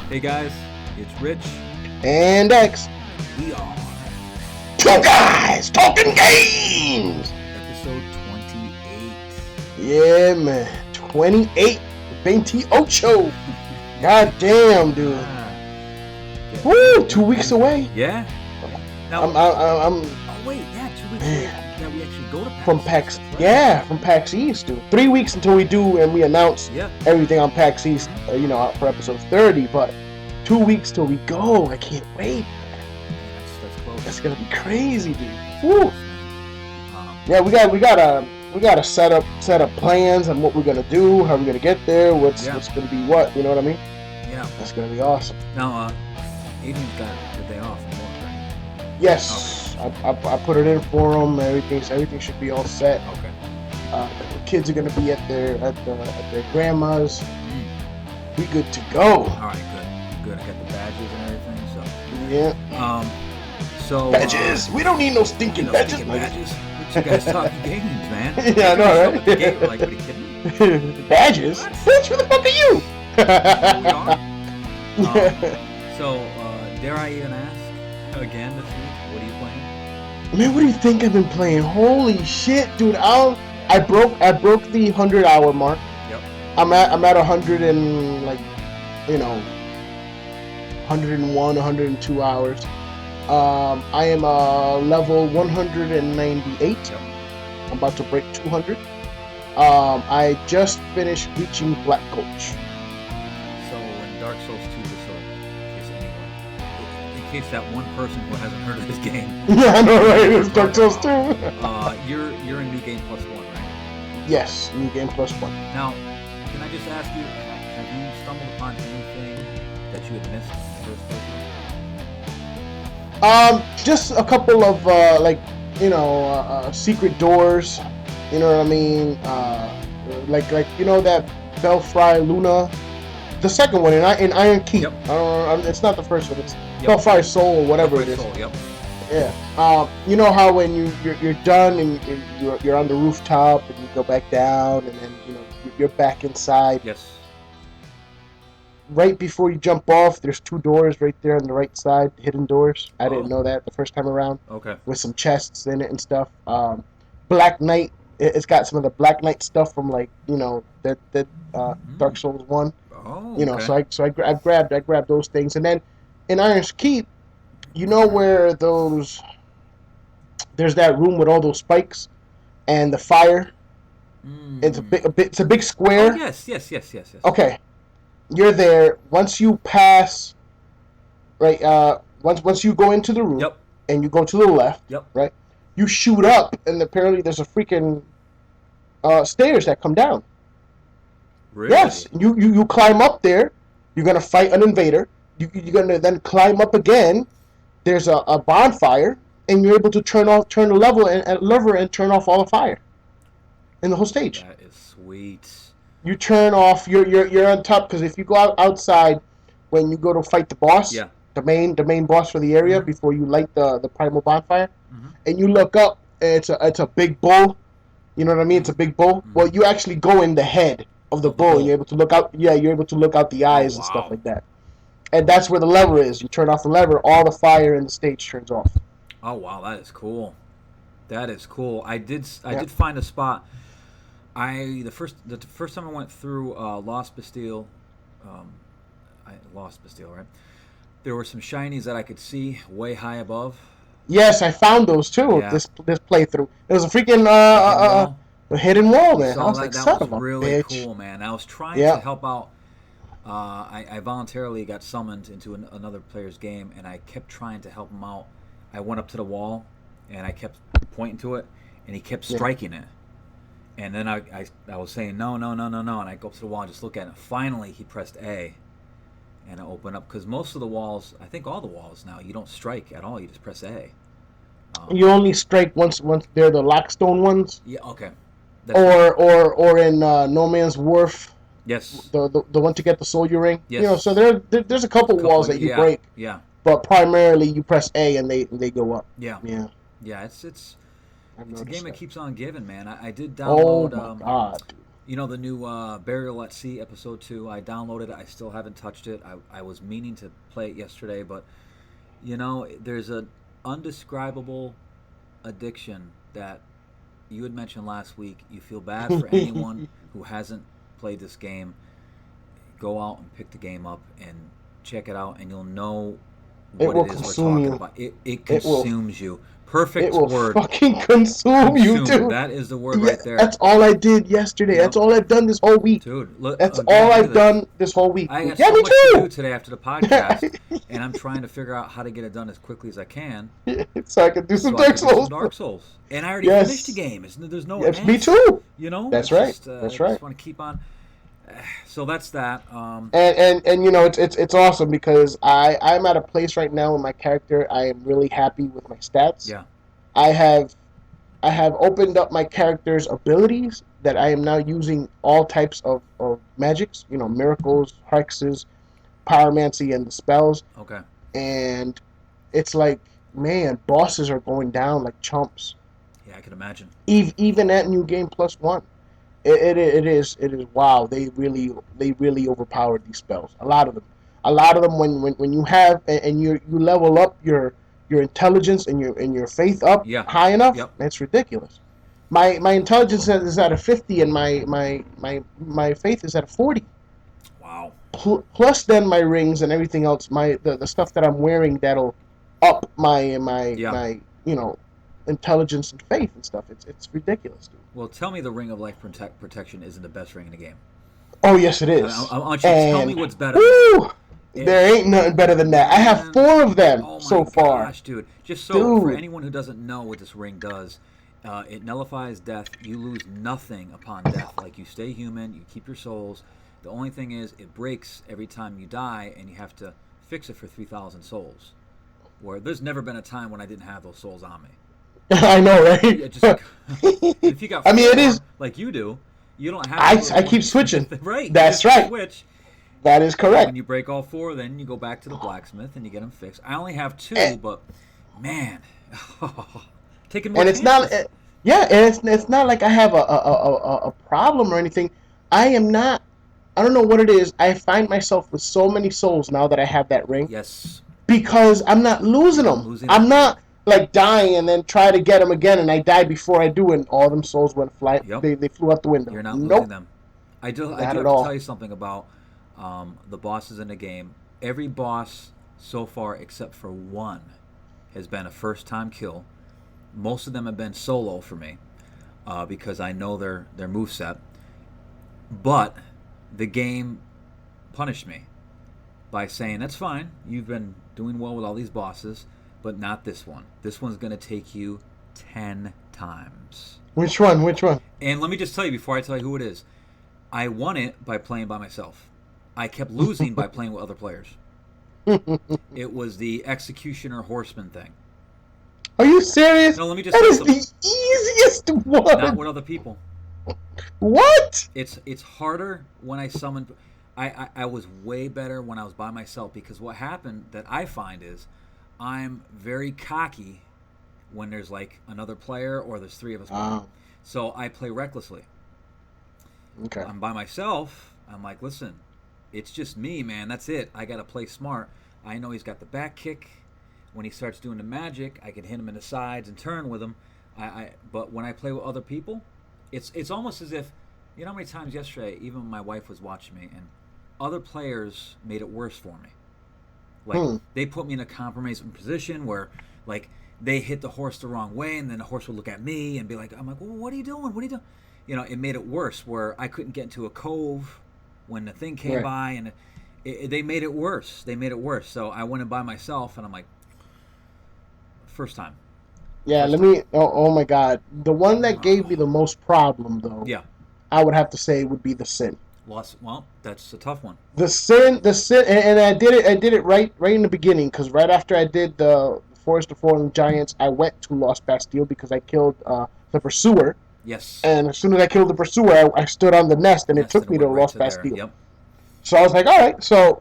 Hey guys, it's Rich. And X. We are Two Guys Talkin Games. episode 28. Yeah, man. 28. 28. God damn, dude. Yeah. Woo! 2 weeks away. Yeah. Now, I'm oh wait, yeah, 2 weeks away. Man. That we actually go to PAX. from PAX. That's right. Yeah, from PAX East, dude. 3 weeks until we do and we announce Yeah. everything on PAX East. For episode 30. But 2 weeks till we go. I can't wait. That's close. That's gonna be crazy, dude. Woo! Um, Yeah, we gotta set up plans on what we're gonna do, how we're gonna get there, what's gonna be what. You know what I mean? yeah. That's gonna be awesome. Now, Aiden's got the day off from work, right? Yes, I put it in for them. Everything should be all set. Okay. The kids are gonna be at their grandma's. We good to go. All right, good. I got the badges and everything. So. Yeah. So. Badges. We don't need no stinking badges. Badges. What you guys talking games, man? Yeah, I know, right? The game, like, what are you kidding me? Badges? Bitch, who the fuck are you? We are. So, dare I even ask again this week? What are you playing? Man, what do you think I've been playing? Holy shit, dude! I broke the 100-hour mark. Yep. I'm at 100 and 101, 102 hours. I am level 198. Yep. I'm about to break 200. I just finished reaching Black Coach. So, in Dark Souls 2, just so in case that one person who hasn't heard of this game. Yeah, I know, right? It's Dark Souls 2. You're in New Game Plus 1, right? Yes, New Game Plus 1. Now, can I just ask you, have you stumbled upon anything that you had missed in the first place? Just a couple of secret doors. You know what I mean? Like that Belfry Luna, the second one in Iron Keep. Yep. It's not the first one. It's Belfry Soul or whatever it is. Soul, yep. Yeah. You know how when you're done and you're on the rooftop and you go back down and then you're back inside. Yes. Right before you jump off, there's 2 doors right there on the right side, hidden doors. I didn't know that the first time around. Okay. With some chests in it and stuff. Black Knight, it's got some of the Black Knight stuff from Dark Souls 1. Oh. Okay. So I grabbed those things, and then in Iron's Keep, where there's that room with all those spikes and the fire. It's a big square. Oh, yes. Okay. You're there. Once you pass, right? Once you go into the room, Yep. and you go to the left, Yep. right? You shoot up, and apparently there's a freaking stairs that come down. Really? Yes, you climb up there. You're gonna fight an invader. You're gonna then climb up again. There's a bonfire, and you're able to turn the lever and turn off all the fire in the whole stage. That is sweet. You turn off. You're on top because if you go outside when you go to fight the boss, Yeah. the main boss for the area before you light the primal bonfire, Mm-hmm. and you look up, and it's a big bull. You know what I mean? It's a big bull. Mm-hmm. Well, you actually go in the head of the bull, and you're able to look out. Yeah, you're able to look out the eyes and stuff like that. And that's where the lever is. You turn off the lever, all the fire in the stage turns off. Oh wow, that is cool. That is cool. I did find a spot. The first time I went through Lost Bastille, right? There were some shinies that I could see way high above. Yes, I found those too. Yeah. This playthrough. It was a freaking a hidden wall, man. I was like, son of a really bitch. cool, man. I was trying to help out. I voluntarily got summoned into another player's game, and I kept trying to help him out. I went up to the wall, and I kept pointing to it, and he kept striking it. And then I was saying, no, and I go up to the wall and just look at it. Finally, he pressed A, and it opened up. Because most of the walls, I think all the walls now, you don't strike at all. You just press A. You only strike once they're the lockstone ones. Yeah, okay. Or in No Man's Wharf. Yes. The one to get the soldier ring. Yes. So there's a couple walls that you break. Yeah. But primarily you press A and they go up. Yeah. Yeah. Yeah, it's a game that keeps on giving, man. I did Oh download. my God. You know the new Burial at Sea episode 2. I downloaded it. I still haven't touched it. I was meaning to play it yesterday, but there's an undescribable addiction that you had mentioned last week. You feel bad for anyone who hasn't played this game. Go out and pick the game up and check it out, and you'll know It what will it is we're consume talking you. about. It It will. consumes you. It Perfect will word. fucking consume you, dude. That is the word Yeah, right there. that's all I did yesterday. Yep. That's all I've done this whole week. Dude, look, That's get all on I've this. done this whole week. I got Yeah, so me much to do too. today after the podcast, and I'm trying to figure out how to get it done as quickly as I can, So I can do some so I Dark can do some Souls. Dark Souls. And I already Yes. finished the game. There's no Yes, end. me too. That's It's right. just, That's I right. just want to keep on. So that's that. And it's awesome because I'm at a place right now in my character. I am really happy with my stats. Yeah. I have opened up my character's abilities that I am now using all types of magics. Miracles, hexes, pyromancy, and the spells. Okay. And it's like, man, bosses are going down like chumps. Yeah, I can imagine. Even at New Game Plus One. It is wow. They really overpowered these spells. A lot of them when you have and you level up your intelligence and your faith up high enough, it's ridiculous. My intelligence is at a 50 and my faith is at a 40. Wow. Plus then my rings and everything else, the stuff that I'm wearing that'll up my intelligence and faith and stuff. It's ridiculous, dude. Well, tell me the Ring of Life Protection isn't the best ring in the game. Oh, yes, it is. I want you to tell me what's better. Woo, there ain't nothing better than that. I have 4 of them so far. Oh, my gosh, dude. Just so for anyone who doesn't know what this ring does, it nullifies death. You lose nothing upon death. Like, you stay human, you keep your souls. The only thing is, it breaks every time you die, and you have to fix it for 3,000 souls. Where there's never been a time when I didn't have those souls on me. I know, right? If you got 4, it is like you do, you don't have. I keep switching. Right. That's right. Switch. That is correct. When you break all 4, then you go back to the blacksmith and you get them fixed. I only have 2, but man, taking more. And it's chances. not. Yeah, and it's not like I have a problem or anything. I am not. I don't know what it is. I find myself with so many souls now that I have that ring. Yes. Because I'm not losing them. I'm not like dying and then try to get them again, and I die before I do, and all them souls went fly. Yep. They flew out the window. You're not losing them. I do have to all. tell you something about the bosses in the game. Every boss so far, except for one, has been a first-time kill. Most of them have been solo for me because I know their moveset. But the game punished me by saying, that's fine, you've been doing well with all these bosses, but not this one. This one's going to take you 10 times. Which one? And let me just tell you before I tell you who it is. I won it by playing by myself. I kept losing by playing with other players. It was the Executioner Horseman thing. Are you serious? No, let me just That say is something. the easiest one. Not with other people. What? It's harder when I summon. I was way better when I was by myself because what happened that I find is I'm very cocky when there's like another player or there's 3 of us playing. So I play recklessly. Okay. I'm by myself. I'm like, listen, it's just me, man. That's it. I got to play smart. I know he's got the back kick. When he starts doing the magic, I can hit him in the sides and turn with him. But when I play with other people, it's almost as if, you know how many times yesterday, even my wife was watching me, and other players made it worse for me. Like, they put me in a compromising position where, like, they hit the horse the wrong way, and then the horse would look at me and be like, I'm like, well, what are you doing? What are you doing? You know, it made it worse where I couldn't get into a cove when the thing came by, and they made it worse. They made it worse. So I went in by myself, and I'm like, first time. Yeah, oh my God. The one that gave me the most problem, though, I would have to say would be the Sin. Well, that's a tough one. The Sin, and I did it right in the beginning, because right after I did the Forest of Fallen Giants, I went to Lost Bastille because I killed the Pursuer. Yes. And as soon as I killed the Pursuer, I stood on the nest, and it took me to Lost Bastille. Yep. So I was like, all right. So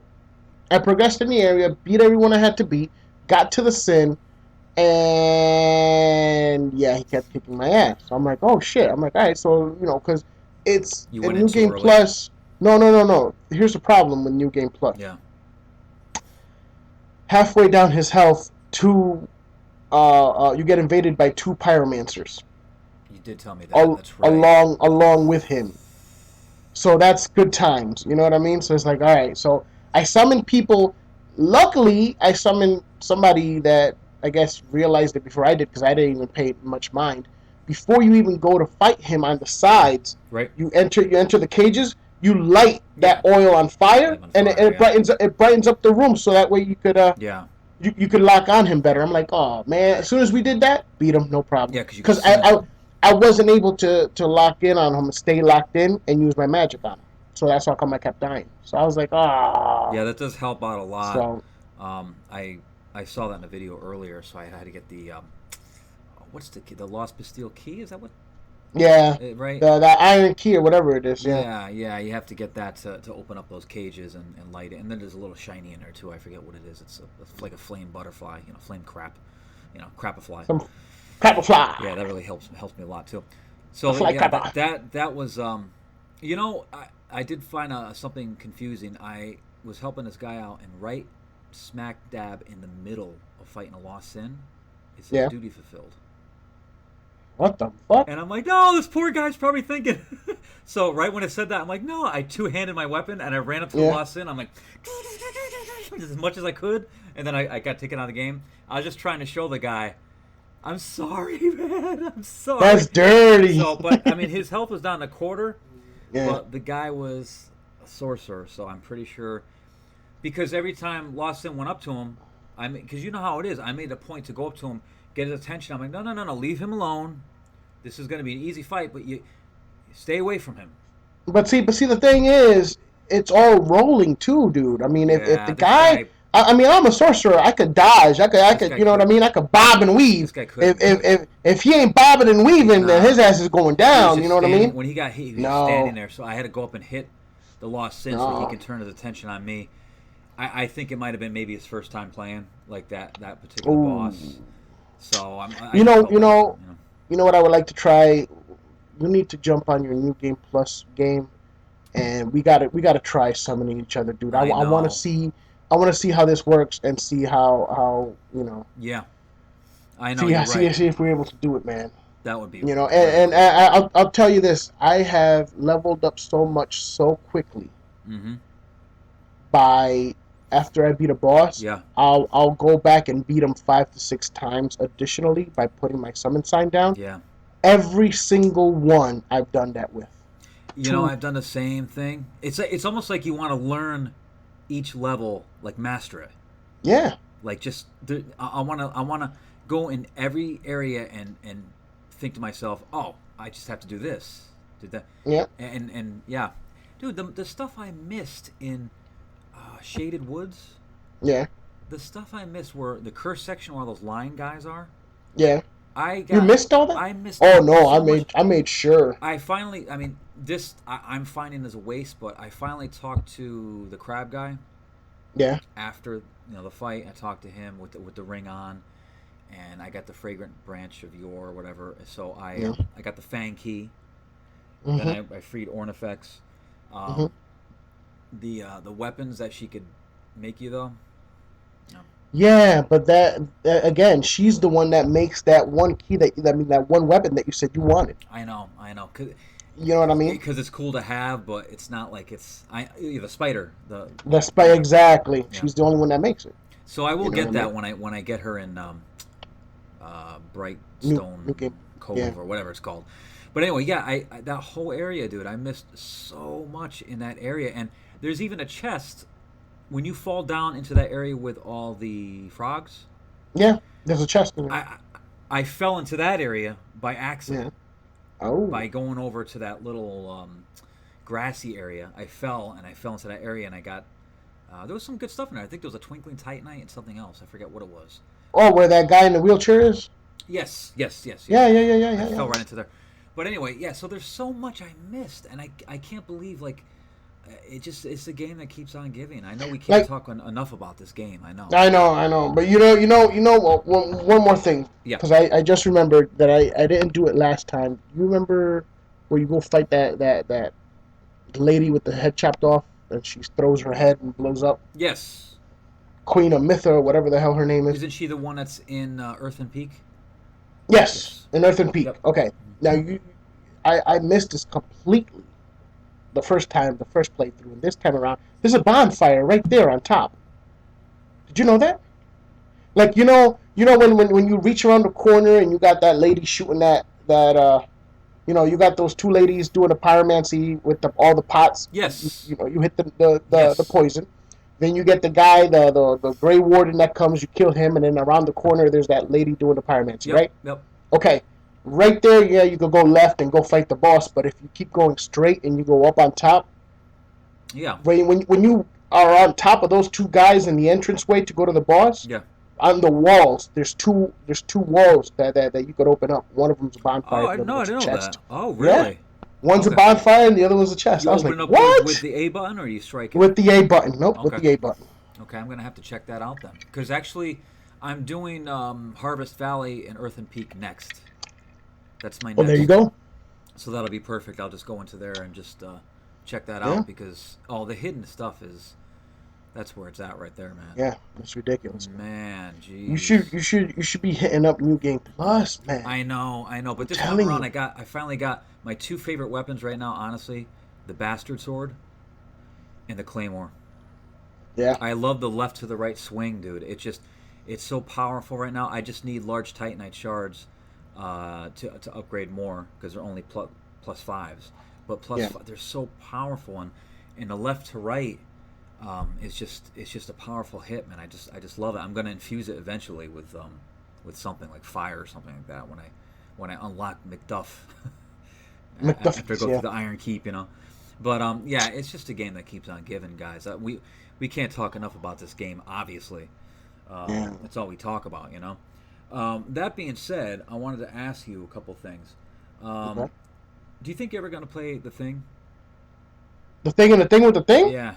I progressed in the area, beat everyone I had to beat, got to the Sin, and yeah, he kept kicking my ass. So I'm like, oh shit. I'm like, all right. So, because it's You in went New in too Game early. Plus. No. Here's the problem with New Game Plus. Yeah. Halfway down his health, you get invaded by 2 pyromancers You did tell me that. That's right. along with him. So that's good times. You know what I mean? So it's like, all right. So I summoned people. Luckily, I summoned somebody that I guess realized it before I did because I didn't even pay much mind. Before you even go to fight him on the sides, Right. you enter the cages. You light Yeah. that oil on fire, On and fire, it brightens up the room so that way you could Yeah. you could lock on him better. I'm like, oh man, as soon as we did that, beat him, no problem. Yeah, because you could Because summon him. I wasn't able to lock in on him, stay locked in, and use my magic on him. So that's how come I kept dying. So I was like, ah. Yeah, that does help out a lot. So I saw that in a video earlier, so I had to get the what's the Lost Bastille key? Is that what? yeah, Right. the iron key or whatever it is. Yeah. Yeah. You have to get that to open up those cages and light it. And then there's a little shiny in there too. I forget what it is. It's like a flame butterfly. Flame crap. Crapafly. Some crapper fly. Yeah, that really helps me a lot too. So Fly yeah, crapper. that was I did find something confusing. I was helping this guy out, and right smack dab in the middle of fighting a lost sin, it said Yeah. duty fulfilled. What the fuck? And I'm like, no, this poor guy's probably thinking. So right when it said that, I'm like, no. I two-handed my weapon and I ran up to the lost sin. I'm like, as much as I could, and then I got taken out of the game. I was just trying to show the guy, I'm sorry, man. I'm sorry. That's dirty. So, but I mean, his health was down a quarter. Yeah. But the guy was a sorcerer, so I'm pretty sure. Because every time Lost Sin went up to him, because you know how it is, I made a point to go up to him, get his attention. I'm like, no, leave him alone. This is going to be an easy fight, but you stay away from him. But see, the thing is, it's all rolling too, dude. I mean, if the guy, I mean, I'm a sorcerer. I could dodge. I could, you know what I mean? I could bob and weave. This guy could. If he ain't bobbing and weaving, then his ass is going down. You know what I mean? When he got hit, he was standing there, so I had to go up and hit the Lost Sin so he could turn his attention on me. I think it might have been maybe his first time playing like that particular boss. So you know what I would like to try. You need to jump on your New Game Plus game, and we gotta try summoning each other, dude. I want to see. I want to see how this works and see how Yeah, I know. See if we're able to do it, man. That would be. And I'll tell you this: I have leveled up so much so quickly. Mm-hmm. By after I beat a boss, yeah, I'll go back and beat him 5 to 6 times additionally by putting my summon sign down. Yeah. Every single one I've done that with. I've done the same thing. It's almost like you want to learn each level, like master it. Yeah. Like just I want to go in every area and think to myself, oh, I just have to do this, did that. Yeah. And yeah, dude, the stuff I missed in Shaded Woods. Yeah. The stuff I missed were the curse section where those lion guys are. Yeah. You missed all that? I missed. Oh no, I made sure. I finally. I mean, I'm finding as a waste, but I finally talked to the crab guy. Yeah. After the fight, I talked to him with the ring on, and I got the fragrant branch of yore or whatever. So I got the fang key. Mm-hmm. Then I freed Ornifex. The weapons that she could make you though. No. Yeah, but that again, she's the one that makes that one key that one weapon that you said you wanted. I know. You know what I mean? Because it's cool to have, but it's not like it's the spider. The spider, exactly. Yeah. She's the only one that makes it. So I will get that when I get her in Bright Stone Cove or whatever it's called. But anyway, yeah, I that whole area, dude, I missed so much in that area, and there's even a chest when you fall down into that area with all the frogs. Yeah, there's a chest in there. I fell into that area by accident. Yeah. Oh. By going over to that little grassy area, I fell into that area, and I got there was some good stuff in there. I think there was a twinkling titanite and something else. I forget what it was. Oh, where that guy in the wheelchair is? Yes. Yeah. I fell right into there. But anyway, yeah. So there's so much I missed, and I can't believe it's a game that keeps on giving. I know we can't talk enough about this game. I know. But you know. One more thing. Yeah. Because I just remembered that I didn't do it last time. You remember where you go fight that lady with the head chopped off, and she throws her head and blows up. Yes. Queen of Mytha, or whatever the hell her name is. Isn't she the one that's in Earthen Peak? Yes, Yes. in Earthen Peak. Yep. Okay, now I missed this completely the first playthrough, and this time around, there's a bonfire right there on top. Did you know that? Like when you reach around the corner and you got that lady shooting you got those two ladies doing the pyromancy with all the pots. Yes. You hit the Yes. poison. Then you get the guy, the Grey Warden that comes, you kill him, and then around the corner there's that lady doing the pyromancy, Yep. right? Yep. Okay. Right there, yeah, you could go left and go fight the boss, but if you keep going straight and you go up on top, Yeah. when you are on top of those two guys in the entranceway to go to the boss, Yeah. on the walls, there's two walls that you could open up. One of them's a Oh, bonfire, the other I one's a didn't know chest. that. Oh, Yeah, really? one's a Okay. bonfire and the other one's a chest. You I was like, open it up with what? the A button, or you strike it? With the A button. Nope, with Okay. the A button. Okay, I'm gonna have to check that out then, because actually, I'm doing Harvest Valley and Earthen Peak next. That's my Well, there you next. go. So that'll be perfect. I'll just go into there and just check that Yeah. out, because all the hidden stuff that's where it's at right there, man. Yeah, that's ridiculous. Man, geez. You should be hitting up New Game Plus, man. I know, but this time telling around, you. I finally got my two favorite weapons right now. Honestly, the Bastard Sword and the Claymore. Yeah. I love the left to the right swing, dude. It's so powerful right now. I just need large Titanite shards to upgrade more, because they're only plus fives. But Yeah. they're so powerful, and the left to right it's just a powerful hit, man. I just love it. I'm gonna infuse it eventually with something like fire or something like that when I unlock Macduff. Macduff, After I go yeah. through the Iron Keep, But yeah, it's just a game that keeps on giving, guys. We can't talk enough about this game, obviously. Yeah. That's all we talk about. That being said, I wanted to ask you a couple things. Okay. Do you think you're ever going to play The Thing? The thing and the thing with the thing? Yeah.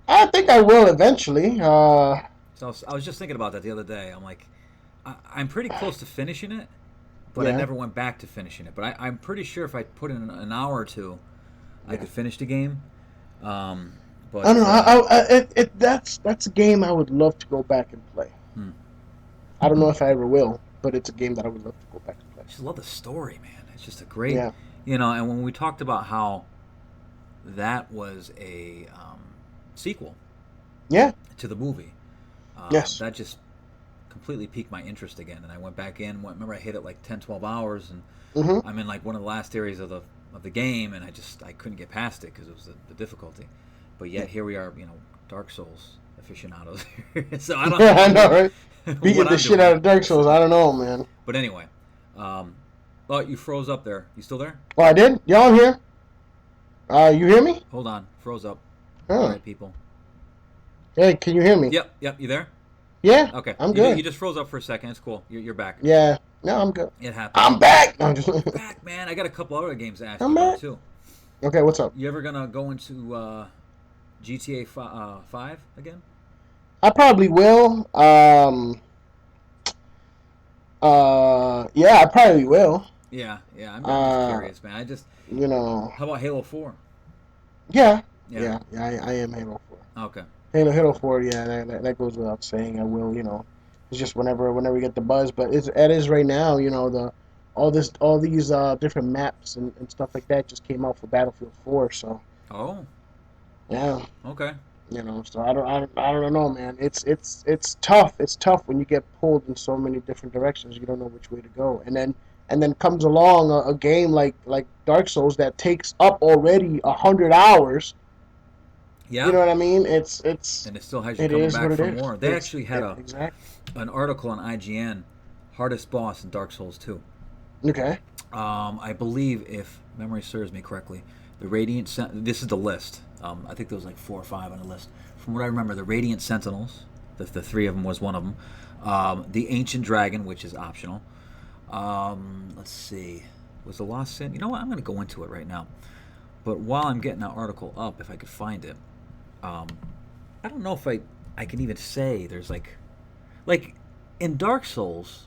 I think I will eventually. So I was just thinking about that the other day. I'm like, I'm pretty close to finishing it, but I Yeah. never went back to finishing it. But I'm pretty sure if I put in an hour or two, I could finish the game. But I don't know. That's a game I would love to go back and play. I don't know if I ever will, but it's a game that I would love to go back and play. I just love the story, man. It's just a great, Yeah. And when we talked about how that was a sequel Yeah. to the movie, Yes. that just completely piqued my interest again. And I went back in. Remember, I hit it like 10, 12 hours, and Mm-hmm. I'm in like one of the last areas of the game, and I couldn't get past it because it was the difficulty. But yet here we are, Dark Souls aficionados. So I don't know. I know, right? Beating what the I'm shit doing. out of Dark Souls. I don't know, man. But anyway, oh, you froze up there. You still there? Oh, I did? Y'all here? You hear me? Hold on, froze up. Oh. All right, people. Hey, can you hear me? Yep. You there? Yeah. Okay. I'm You good. just froze up for a second. It's cool. You're back. Yeah. No, I'm good. It happened. I'm back. No, I'm just... Back, man. I got a couple other games to ask I'm you about back. too. Okay, what's up? You ever gonna go into GTA 5 again? I probably will. Yeah, I probably will. Yeah. I'm just curious, man. How about Halo 4? Yeah. I am Halo 4. Okay. Halo 4, yeah, that goes without saying. I will, It's just whenever we get the buzz, but it is right now, all these different maps and stuff like that just came out for Battlefield 4, so Oh. yeah. Okay. So I don't know, man. It's tough. It's tough when you get pulled in so many different directions. You don't know which way to go, and then comes along a game like Dark Souls that takes up already 100 hours. Yeah. You know what I mean? It's and it still has you it coming is back what for it is. more. They actually had exactly. an article on IGN, hardest boss in Dark Souls 2. Okay. I believe, if memory serves me correctly, the Radiant this is the list. I think there was like 4 or 5 on the list. From what I remember, the Radiant Sentinels, the 3 of them was one of them. The Ancient Dragon, which is optional. Let's see. Was the Lost Sin? You know what? I'm going to go into it right now. But while I'm getting that article up, if I could find it, I don't know if I can even say there's like in Dark Souls,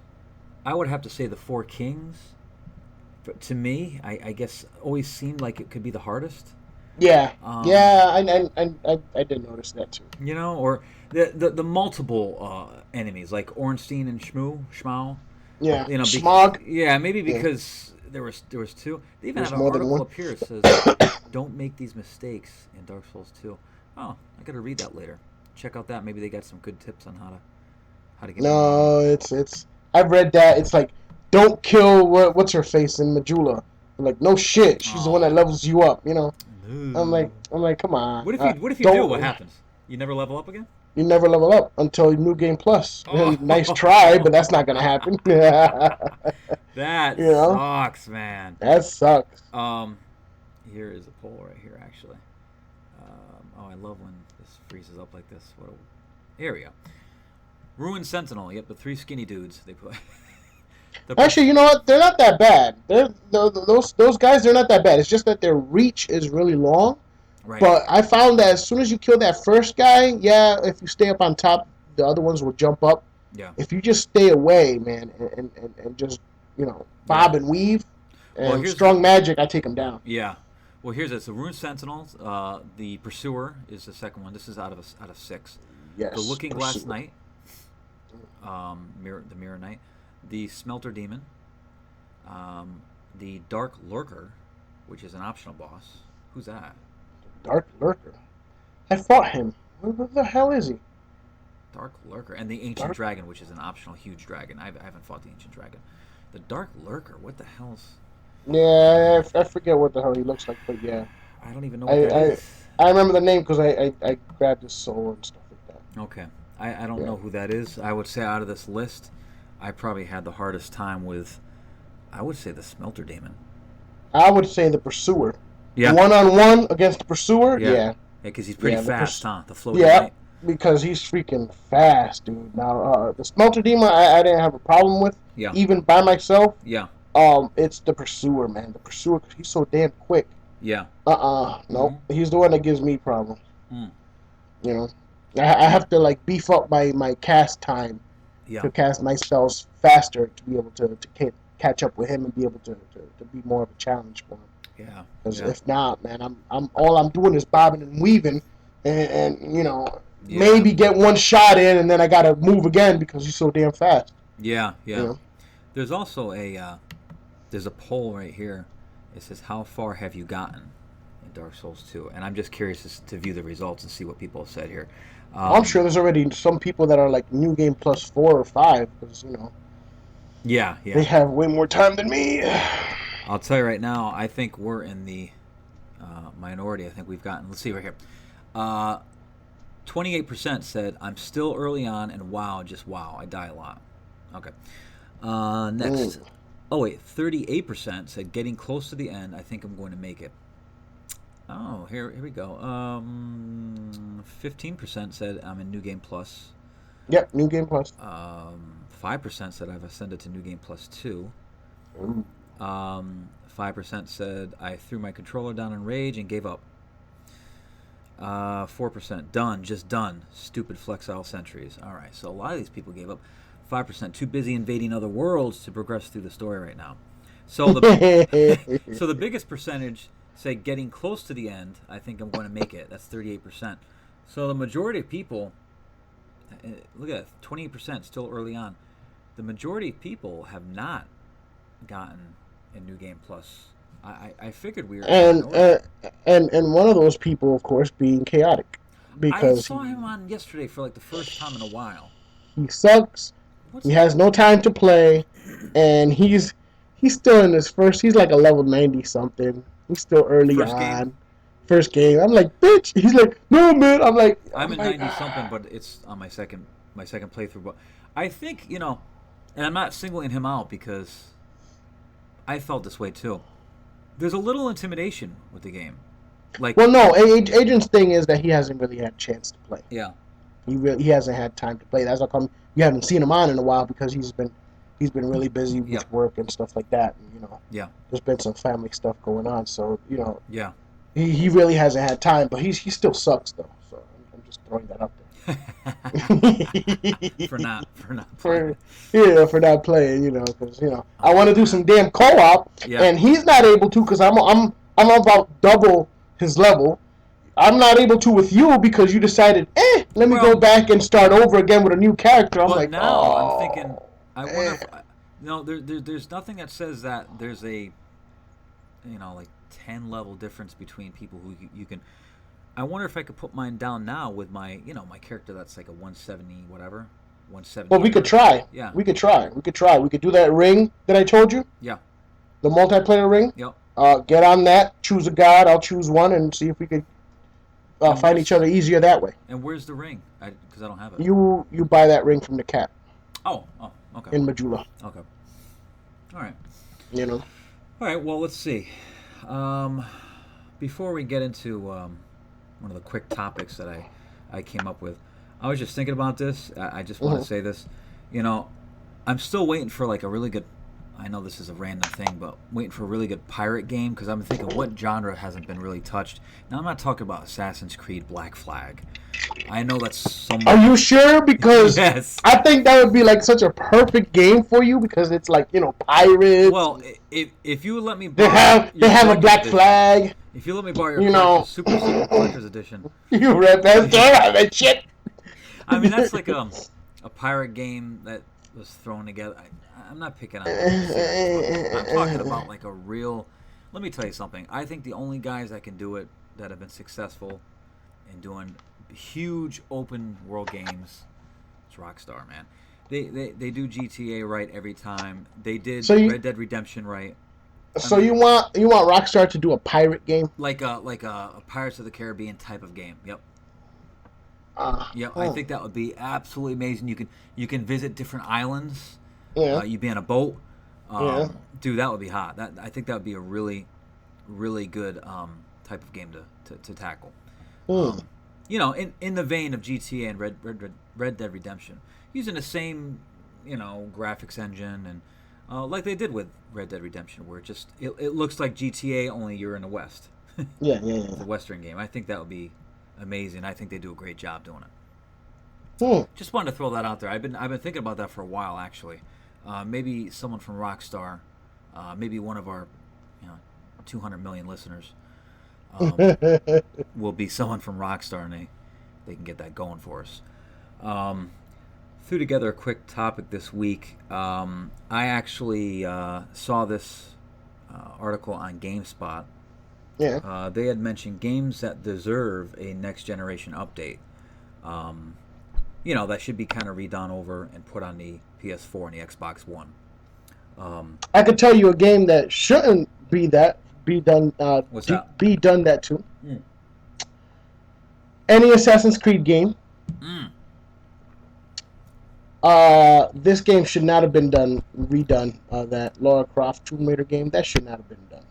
I would have to say the 4 Kings but to me, I guess always seemed like it could be the hardest. Yeah, Um, yeah, I did notice that too. or the multiple enemies like Ornstein and Schmau. Yeah, You know, smog. yeah, maybe Yeah, because there was two. They even there's have an more than article one. up here that says, "Don't make these mistakes in Dark Souls 2." Oh, I gotta read that later. Check out that. Maybe they got some good tips on how to get more. No, it's. I've read that. It's like, don't kill what's her face in Majula. I'm like, no shit. She's the one that Oh, levels you up. no. I'm like, come on. What if you do? What Don't. happens? You never level up again? You never level up until New Game Plus. Nice try, but Oh, that's not gonna happen. you that know, sucks, man. that sucks. Um, here is a poll right here, actually. Oh, I love when this freezes up like this. Here we go. Ruined Sentinel. Yep, the three skinny dudes they put. Actually, you know what? They're not that bad. Those guys. They're not that bad. It's just that their reach is really long. Right. But I found that as soon as you kill that first guy, yeah, if you stay up on top, the other ones will jump up. Yeah. If you just stay away, man, and just bob and weave and strong magic, I take them down. Yeah. Well, here's it. So Ruined Sentinels. The Pursuer is the second one. This is out of 6. Yes. The Looking Glass Knight. The Mirror Knight. The Smelter Demon. The Dark Lurker, which is an optional boss. Who's that? Dark Lurker. I fought him. Where the hell is he? Dark Lurker. And the Ancient Dragon, which is an optional huge dragon. I haven't fought the Ancient Dragon. The Dark Lurker. What the hell's... Yeah, I forget what the hell he looks like, but yeah. I don't even know what that is. I remember the name because I grabbed his soul and stuff like that. Okay. I don't know who that is. I would say out of this list, I probably had the hardest time with, I would say, the Smelter Demon. I would say the Pursuer. Yeah. One-on-one against the Pursuer? Yeah. Because he's pretty fast, huh? The floating knight. Because he's freaking fast, dude. Now, the Smelter Demon, I didn't have a problem with, even by myself. Yeah. It's the Pursuer, man. The Pursuer, he's so damn quick. Yeah. Nope. Mm-hmm. He's the one that gives me problems. You know, I have to like beef up my cast time to cast my spells faster to be able to catch up with him and be able to be more of a challenge for him. Yeah. Because if not, man, I'm doing is bobbing and weaving, and maybe get one shot in, and then I gotta move again because he's so damn fast. Yeah. There's also there's a poll right here. It says, how far have you gotten in Dark Souls 2? And I'm just curious to view the results and see what people have said here. I'm sure there's already some people that are like New Game Plus 4 or 5 because Yeah. They have way more time than me. I'll tell you right now, I think we're in the minority. I think we've gotten, let's see right here. 28% said, I'm still early on, and just wow, I die a lot. Okay. Next. Oh, wait, 38% said, getting close to the end, I think I'm going to make it. Oh, here we go. 15% said, I'm in New Game Plus. Yep, New Game Plus. 5% said, I've ascended to New Game Plus 2. 5% said, I threw my controller down in rage and gave up. 4%, done, just done. Stupid flexile sentries. All right, so a lot of these people gave up. 5%, too busy invading other worlds to progress through the story right now. So the biggest percentage say getting close to the end, I think I'm going to make it. That's 38%. So the majority of people, look at that, 28% still early on. The majority of people have not gotten a New Game Plus. I figured we were... And one of those people, of course, being Chaotic. Because I saw him on yesterday for like the first time in a while. He sucks. He has no time to play, and he's still in his first. He's like a level 90 something. He's still early on. First game. I'm like, bitch. He's like, no man. I'm like, I'm at 90 something, but it's on my second playthrough. But I think and I'm not singling him out because I felt this way too. There's a little intimidation with the game. Like, well, no. Agent's thing is that he hasn't really had a chance to play. Yeah. He hasn't had time to play. That's how come you haven't seen him on in a while because he's been really busy with work and stuff like that. And, there's been some family stuff going on, so he really hasn't had time. But he still sucks though. So I'm just throwing that out there. For not for playing. for not playing, because I Oh want to do man. some damn co-op, Yeah. and he's not able to because I'm about double his level. I'm not able to with you because you decided, let me go Well, back and start over again with a new character. I'm but like, now I'm thinking. oh, I wonder if. No, there's nothing that says that there's a, like 10 level difference between people who you can. I wonder if I could put mine down now with my, my character that's like a 170 whatever, Well, 170 we could or try. yeah, We could try. We could try. We could do that ring that I told you, yeah, the multiplayer ring. yep. Get on that. Choose a god. I'll choose one, and see if we could And find each where's other easier that way. the ring? Because I don't have it. You buy that ring from the cat Oh, okay, in Majula. okay, all right, You know. all right. Well, let's see. Um, Before we get into one of the quick topics that I came up with, I was just thinking about this. I just want to say this. I'm still waiting for like a really good. I know this is a random thing, but waiting for a really good pirate game because I'm thinking what genre hasn't been really touched. Now I'm not talking about Assassin's Creed Black Flag. I know that's somewhat. Are you sure? Because yes. I think that would be like such a perfect game for you because it's like pirates. Well, if you would let me They borrow have a black edition, flag. if you let me borrow your You know. super secret collector's edition, You read that shit. I mean that's like a pirate game that was thrown together. I'm not picking on it. I'm talking about like a real. Let me tell you something. I think the only guys that can do it that have been successful in doing huge open world games, it's Rockstar, man. They do GTA right every time. They did Red Dead Redemption right. So you want Rockstar to do a pirate game? Like a Pirates of the Caribbean type of game. Yep. Yep. Oh. I think that would be absolutely amazing. You can visit different islands. Yeah. You'd be on a boat. Yeah. Dude, that would be hot. I think that would be a really, really good type of game to tackle. In the vein of GTA and Red Dead Redemption, using the same, graphics engine and like they did with Red Dead Redemption, where it looks like GTA only you're in the West. Yeah. It's a Western game. I think that would be amazing. I think they do a great job doing it. Just wanted to throw that out there. I've been thinking about that for a while actually. Maybe someone from Rockstar, maybe one of our 200 million listeners will be someone from Rockstar, and they can get that going for us. Threw together a quick topic this week. I actually saw this article on GameSpot. Yeah. They had mentioned games that deserve a next generation update. That should be kind of redone over and put on the PS4 and the Xbox One. I could tell you a game that shouldn't be done. What's that? Be done that too. Any Assassin's Creed game. This game should not have been redone. That Lara Croft Tomb Raider game, that should not have been done.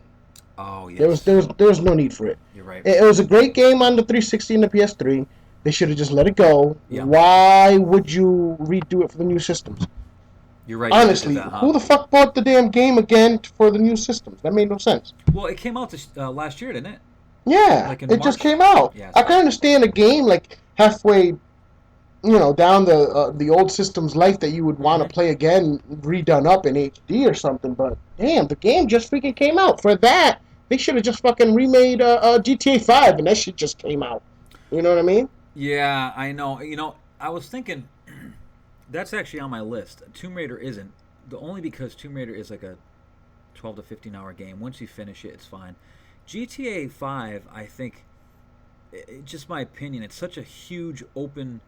Oh yes. There was no need for it. You're right. It was a great game on the 360 and the PS3. They should have just let it go. Yeah. Why would you redo it for the new systems? You're right. Honestly, who the fuck bought the damn game again for the new systems? That made no sense. Well, it came out last year, didn't it? Yeah, Like in it March? just came out. Yeah, I can understand a game like halfway, down the old system's life that you would want to play again, redone up in HD or something. But damn, the game just freaking came out. For that, they should have just fucking remade GTA 5, and that shit just came out. You know what I mean? Yeah, I know. I was thinking that's actually on my list. Tomb Raider isn't. Only because Tomb Raider is like a 12 to 15 hour game. Once you finish it, it's fine. GTA 5, I think, just my opinion, it's such a huge open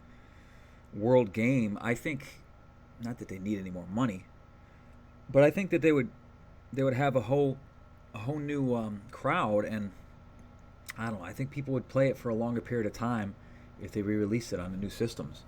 world game. I think, not that they need any more money, but I think that they would have a whole new crowd, and I don't know. I think people would play it for a longer period of time if they re-released it on the new systems.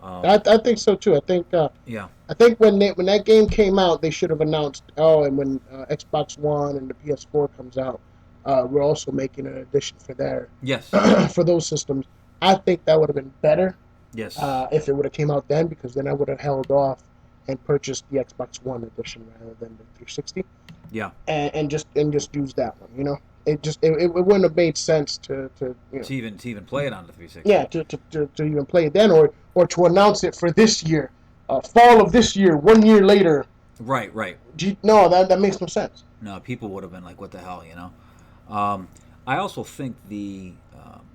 I think so too. I think yeah. I think when that game came out, they should have announced. Oh, and when Xbox One and the PS4 comes out, we're also making an edition for there. Yes. For those systems, I think that would have been better. Yes. If it would have came out then, because then I would have held off and purchased the Xbox One edition rather than the 360. Yeah. And just use that one, It wouldn't have made sense to To even play it on the 360. yeah to even play it then, or to announce it for this year, fall of this year, 1 year later. Right, right. No, that makes no sense. No, people would have been like, "What the hell," you know. I also think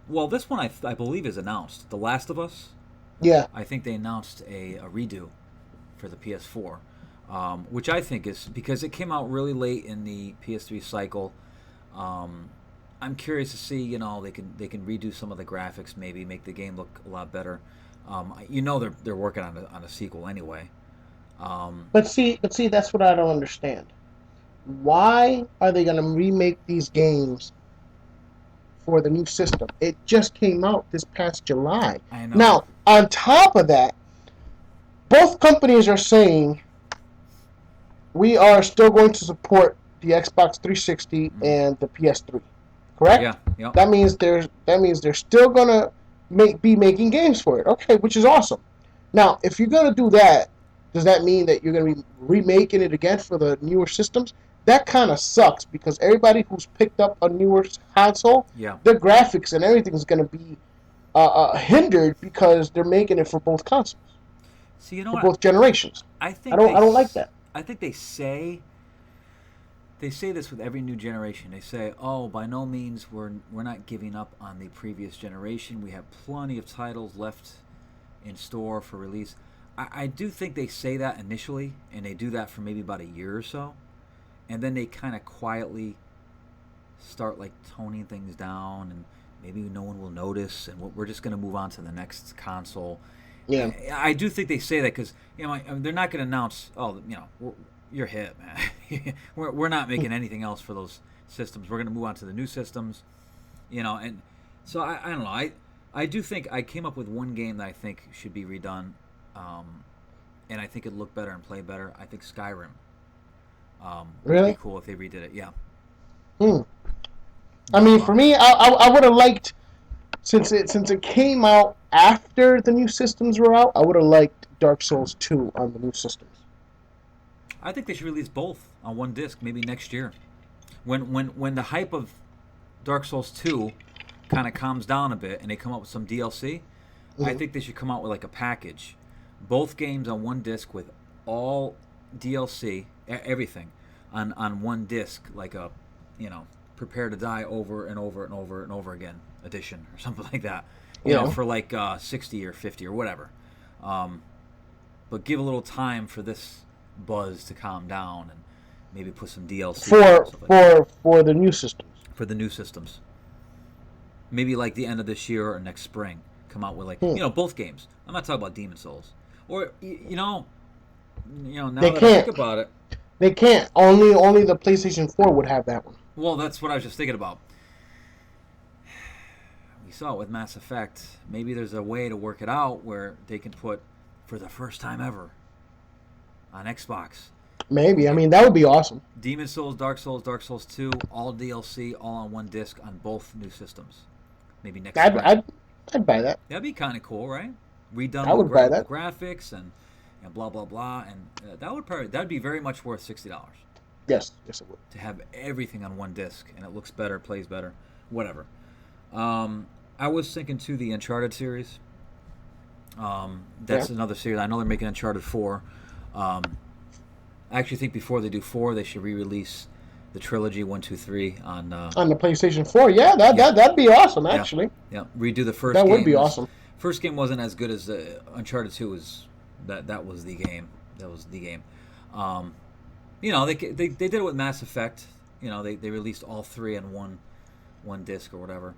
well, this one I believe is announced. The Last of Us. Yeah. I think they announced a redo for the PS4, which I think is because it came out really late in the PS3 cycle. I'm curious to see, they can redo some of the graphics, maybe make the game look a lot better. They're working on a sequel anyway. But see, that's what I don't understand. Why are they going to remake these games for the new system? It just came out this past July. I know. Now, on top of that, both companies are saying we are still going to support the Xbox 360 and the PS3. Correct? Yeah. Yeah. That means they're still gonna be making games for it. Okay, which is awesome. Now, if you're gonna do that, does that mean that you're gonna be remaking it again for the newer systems? That kind of sucks because everybody who's picked up a newer console, Yeah. their graphics and everything is gonna be hindered because they're making it for both consoles, So you know for what? both generations. I think I don't like that. I think they say this with every new generation. They say, "Oh, by no means we're not giving up on the previous generation. We have plenty of titles left in store for release." I do think they say that initially, and they do that for maybe about a year or so, and then they kind of quietly start like toning things down, and maybe no one will notice, and we're just going to move on to the next console. Yeah. I do think they say that because they're not going to announce, "Oh, you're hit, man." we're not making anything else for those systems. We're going to move on to the new systems, And so I don't know. I do think I came up with one game that I think should be redone, and I think it'd look better and play better. I think Skyrim would Really? be cool if they redid it. Yeah. I mean, for me, I would have liked, since it came out after the new systems were out, I would have liked Dark Souls 2 on the new systems. I think they should release both on one disc, maybe next year. When the hype of Dark Souls 2 kind of calms down a bit and they come up with some DLC, I think they should come out with like a package. Both games on one disc with all DLC, everything on one disc, like a, Prepare to Die over and over and over and over again edition or something like that. For like 60 or 50 or whatever. But give a little time for this buzz to calm down and maybe put some DLC for the new systems. For the new systems. Maybe like the end of this year or next spring, come out with like both games. I'm not talking about Demon Souls, or now They that I can't. think about it, They can't. Only the PlayStation 4 would have that one. well, that's what I was just thinking about. We saw it with Mass Effect. Maybe there's a way to work it out where they can put, for the first time ever, on Xbox, Maybe. I mean, that would be awesome. Demon Souls, Dark Souls 2, all DLC, all on one disc on both new systems. Maybe next spring. I'd buy that. That'd be kind of cool, right? Redone I would buy that. the graphics and blah blah blah, and that'd be very much worth $60 Yes, it would. to have everything on one disc, and it looks better, plays better, whatever. I was thinking too the Uncharted series. That's another series. I know they're making Uncharted 4. I actually think before they do 4, they should re-release the trilogy 1, 2, 3 on the PlayStation 4. Yeah, that'd be awesome. Actually, yeah. Redo the first. That game. would be awesome. First game wasn't as good as Uncharted 2 was. That was the game. That was the game. They did it with Mass Effect. They released all 3 on one disc or whatever,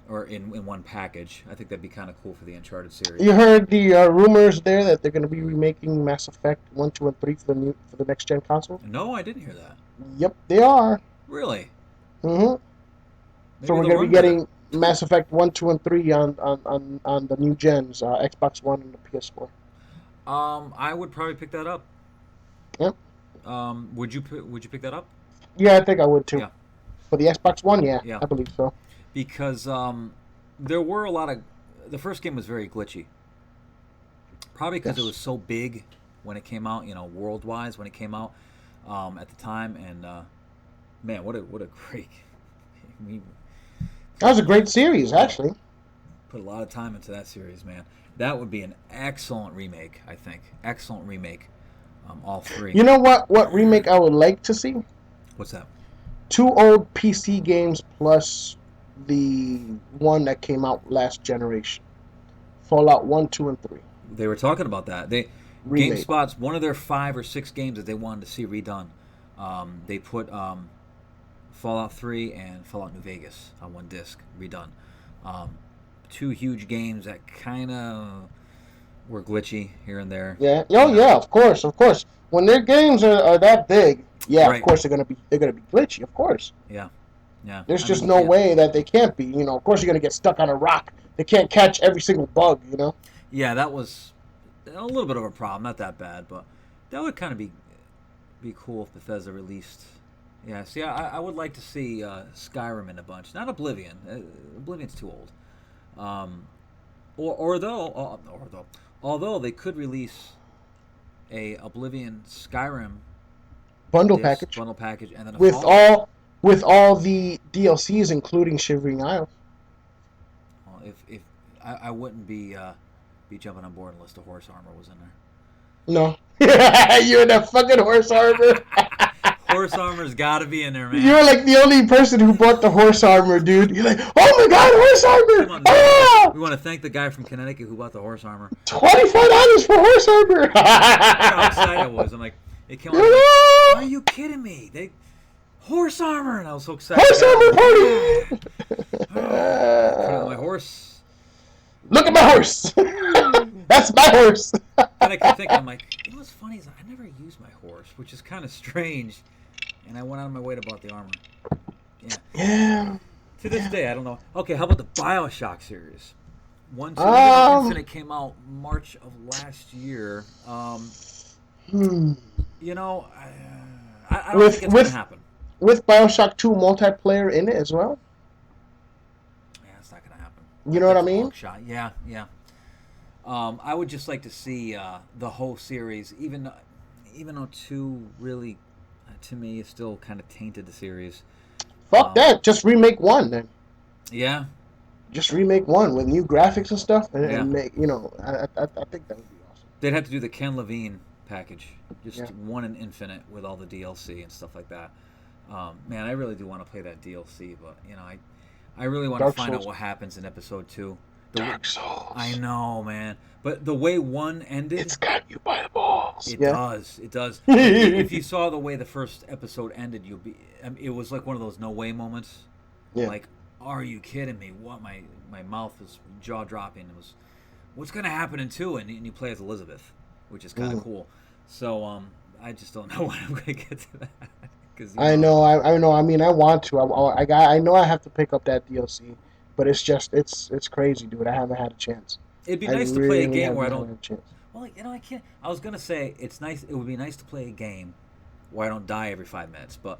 or in one package. I think that'd be kind of cool for the Uncharted series. You heard the rumors there that they're going to be remaking Mass Effect 1, 2, and 3 for the next gen console. No, I didn't hear that. Yep, they are. Really? So we're going to be getting Mass Effect 1, 2, and 3 on the new gens, Xbox One and the PS4. I would probably pick that up. Yep. Would you pick that up? Yeah, I think I would too. Yeah. For the Xbox One, yeah. I believe so. Because there were a lot of... The first game was very glitchy. Probably because it was so big when it came out, world-wise when it came out at the time. And Man, what a great. We That was a great series, actually. put a lot of time into that series, man. That would be an excellent remake, I think. Excellent remake. All three. You know what remake I would like to see? What's that? 2 old PC games plus the one that came out last generation. Fallout 1, 2, and 3. They were talking about that. Remake. GameSpot's one of their 5 or 6 games that they wanted to see redone. They put Fallout 3 and Fallout New Vegas on one disc redone. 2 huge games that kind of were glitchy here and there. Yeah. Oh yeah. Of course. When their games are that big, yeah, Right. of course they're gonna be glitchy. Of course. Yeah. There's just no way that they can't be. Of course you're gonna get stuck on a rock. They can't catch every single bug. Yeah, that was a little bit of a problem. Not that bad, but that would kind of be cool if Bethesda released. Yeah, see, I would like to see Skyrim in a bunch. Not Oblivion. Oblivion's too old. Although they could release a Oblivion Skyrim Bundle disc, package and then with all the DLCs, including Shivering Isles. Well, if I wouldn't be jumping on board unless the horse armor was in there. No, you're in that fucking horse armor. Horse armor's got to be in there, man. You're like the only person who bought the horse armor, dude. You're like, oh my god, horse Come armor! on, we want to thank the guy from Connecticut who bought the horse armor. $25 for horse armor. Look how excited I was. I'm like, it came out. Like, are you kidding me? Horse armor, and I was so excited. Horse armor party! Put it on my horse. Look at my horse. That's my horse. And I kept thinking, I'm like, what's funny is I never use my horse, which is kind of strange. And I went out of my way to buy the armor. Yeah. To this day, I don't know. Okay, how about the BioShock series? 1, 2, Infinite came out March of last year. I don't think it's going to happen. With BioShock 2 multiplayer in it as well? Yeah, it's not going to happen. You know what I mean? Shot. Yeah. I would just like to see the whole series, even though 2 really, to me, is still kind of tainted the series. Fuck that. Just remake 1 then. Yeah. Just remake 1 with new graphics and stuff, and make, I think that would be awesome. They'd have to do the Ken Levine package, just 1 in Infinite with all the DLC and stuff like that. Man, I really do want to play that DLC, but I really want to find out what happens in episode 2. Dark Souls. I know, man. But the way 1 ended, it's got you by the balls. It does. If you saw the way the first episode ended, it was like one of those no way moments. Yeah. Like, are you kidding me? What? My mouth was jaw dropping. It was, what's gonna happen in 2? And you play as Elizabeth, which is kind of cool. So I just don't know when I'm gonna get to that. I know. I mean, I want to. I know I have to pick up that DLC, but it's just it's crazy, dude. I haven't had a chance. It'd be nice to play a game where I don't. Well, I can't. I was gonna say it's nice. It would be nice to play a game where I don't die every 5 minutes. But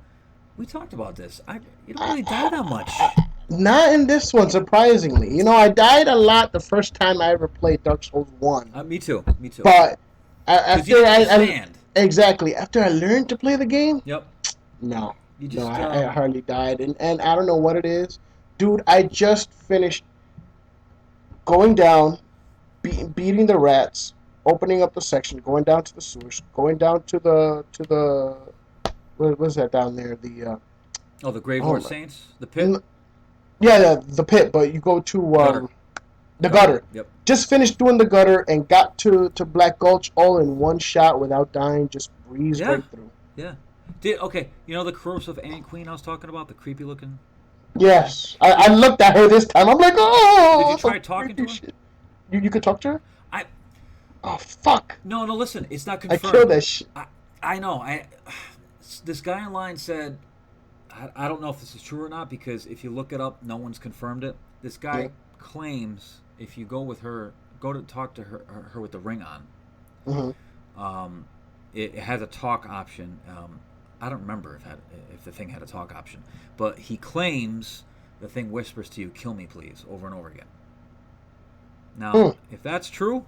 we talked about this. You don't really die that much. Not in this one, surprisingly. I died a lot the first time I ever played Dark Souls 1. Me too. But after exactly after I learned to play the game. Yep. No. I hardly died, and I don't know what it is, dude. I just finished going down, beating the rats, opening up the section, going down to the sewers, going down to the what was that down there? The the Grave Lord Saints, the pit. Yeah, the pit. But you go to the gutter. Yep. Just finished doing the gutter and got to Black Gulch all in one shot without dying. Just breezed right through. Yeah. The corrosive ant queen I was talking about, the creepy looking. Yes, I looked at her this time. I'm like, oh. Did you try talking to her? You could talk to her? Oh, fuck. No, listen. It's not confirmed. I killed that shit. I know. This guy online said, I don't know if this is true or not, because if you look it up, no one's confirmed it. This guy claims if you go to talk to her with the ring on, it has a talk option. I don't remember if the thing had a talk option, but he claims the thing whispers to you, "Kill me, please," over and over again. Now, if that's true,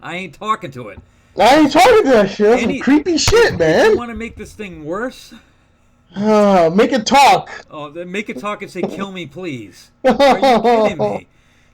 I ain't talking to it. I ain't talking to that shit. That's some creepy shit, man. If you want to make this thing worse, Make it talk. Oh, then make it talk and say, "Kill me, please." Are you kidding me?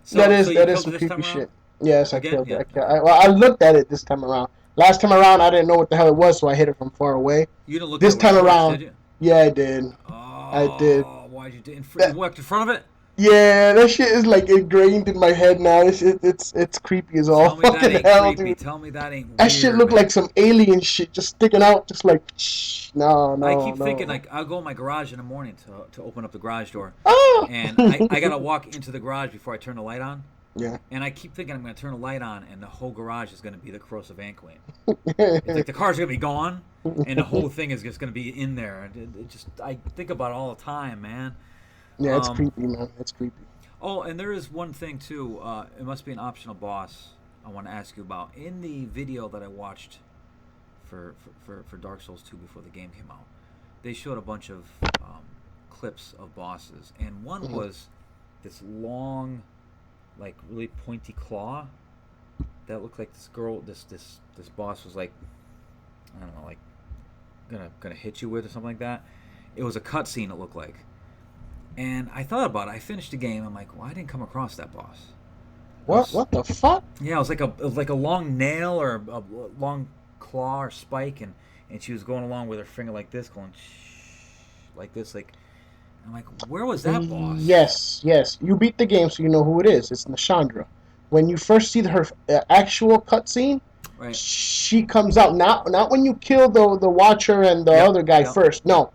So you That is killed it some this time creepy around shit. Yes, I again? killed it. Yeah. Okay. Well, I looked at it this time around. Last time around, I didn't know what the hell it was, so I hit it from far away. You didn't look at This it with a time torch, around, did you? yeah, I did. I did. Oh, why'd you do? You That, walked in front of it? yeah, that shit is like ingrained in my head now. It's creepy as all Tell me that fucking ain't hell, creepy. dude. Tell me that ain't That shit weird, looked man. like some alien shit just sticking out, just like, shh, no, I no, keep thinking no. like I'll go in my garage in the morning to open up the garage door, Ah! and I gotta walk into the garage before I turn the light on. Yeah. And I keep thinking I'm gonna turn the light on, and the whole garage is gonna be the corrosive ant queen. It's like the car's gonna be gone, and the whole thing is just gonna be in there. It just I think about it all the time, man. Yeah, it's Um, creepy, man. It's creepy. oh, and there is one thing too. It must be an optional boss. I want to ask you about in the video that I watched for Dark Souls 2 before the game came out. They showed a bunch of clips of bosses, and one Mm-hmm. was this long, like really pointy claw that looked like this girl. This boss was like, I don't know, like gonna hit you with or something like that. It was a cutscene. It looked like, and I thought about it. I finished the game. I'm like, well, I didn't come across that boss. It What? was, What the fuck? yeah, it was like a long nail or a long claw or spike, and she was going along with her finger like this, going shh, like this, like. I'm like, where was that boss? Yes, yes. You beat the game, so you know who it is. It's Nashandra. When you first see her actual cutscene, Right. she comes out. Not when you kill the Watcher and the Yep. other guy Yep. first. Yep. No,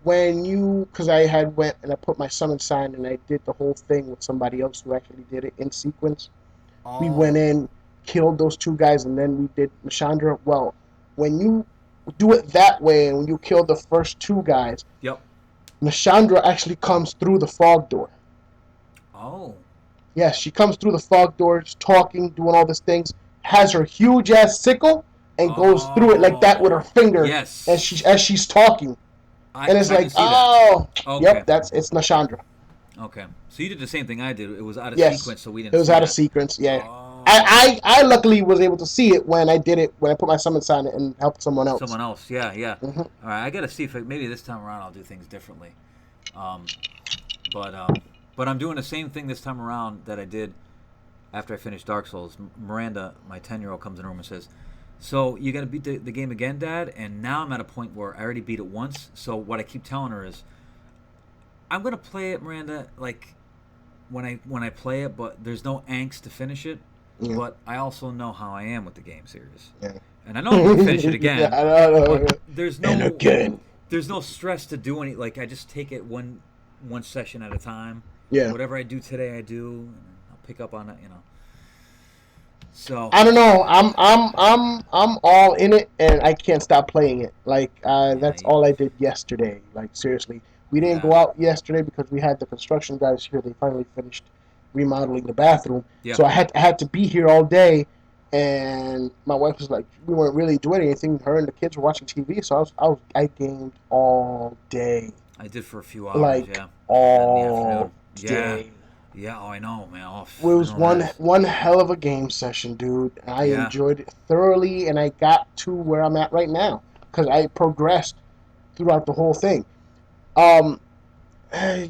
when you, because I had went and I put my summon sign and I did the whole thing with somebody else who actually did it in sequence. We went Oh. in, killed those two guys, and then we did Nashandra. Well, when you do it that way, and when you kill the first two guys, Yep. Nashandra actually comes through the fog door. Oh. Yes, she comes through the fog doors, talking, doing all these things, has her huge ass sickle, and goes through it like that with her Oh. finger Yes. as she's talking. And it's I like, can see that. oh, Okay. yep, it's Nashandra. Okay. So you did the same thing I did. It was out of Yes, sequence, so we it didn't was see out of that. sequence. Yeah, Oh. I luckily was able to see it when I did it when I put my summon sign and helped someone else. Someone else. Yeah. Yeah. Hmm. All right. I gotta see if maybe this time around I'll do things differently. Um, but I'm doing the same thing this time around that I did after I finished Dark Souls. Miranda, my 10-year-old, comes in the room and says, "So you got to beat the game again, Dad?" And now I'm at a point where I already beat it once. So what I keep telling her is, I'm gonna play it, Miranda, like when I play it, but there's no angst to finish it. Yeah, But I also know how I am with the game series, yeah. and I know I'm gonna finish it Yeah, again. I know. But And again. there's no stress to do any. Like I just take it one session at a time. Yeah. Whatever I do today, I do. And I'll pick up on it, So I don't know. I'm all in it, and I can't stop playing it. Like yeah, that's all I did yesterday. Like seriously, we didn't yeah, go out yesterday because we had the construction guys here. They finally finished remodeling the bathroom, yeah. so I had to be here all day. And my wife was like, we weren't really doing anything. Her and the kids were watching TV, so I gamed all day, I did for a few hours. like Yeah, then in the all afternoon. Yeah, day. yeah. Oh, I know, man. Oh, It I was know that. one hell of a game session, dude. I Yeah, enjoyed it thoroughly, and I got to where I'm at right now because I progressed throughout the whole thing. Um,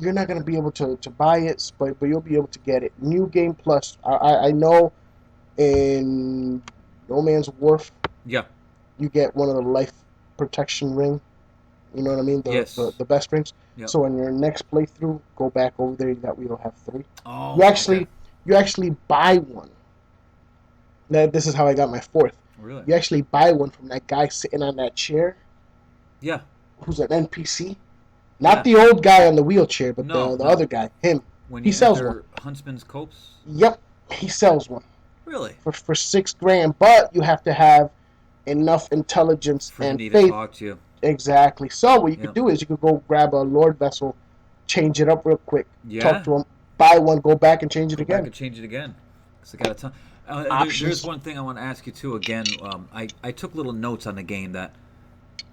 you're not gonna be able to buy it, but you'll be able to get it. New Game Plus. I know in No Man's Wharf yeah. you get one of the life protection ring. You know what I mean? Yes. The best rings. Yep. So in your next playthrough, go back over there. That way you'll have three. You Oh, okay. actually you actually buy one. Now, this is how I got my fourth. Really? You actually buy one from that guy sitting on that chair, Yeah. who's an NPC. Not Yeah. the old guy on the wheelchair, but No, the no. other guy. Him. When He you sells one. enter Huntsman's Copse. Yep, he sells one Really? for $6,000. But you have to have enough intelligence For him and to even faith. talk to you. Exactly. So what you could Yep. do is you could go grab a Lord vessel, change it up real quick, talk Yeah. to him, buy one, go back and change it Go back again. and change it again. Cause I got a ton. There's Options. one thing I want to ask you too. Again, I took little notes on the game that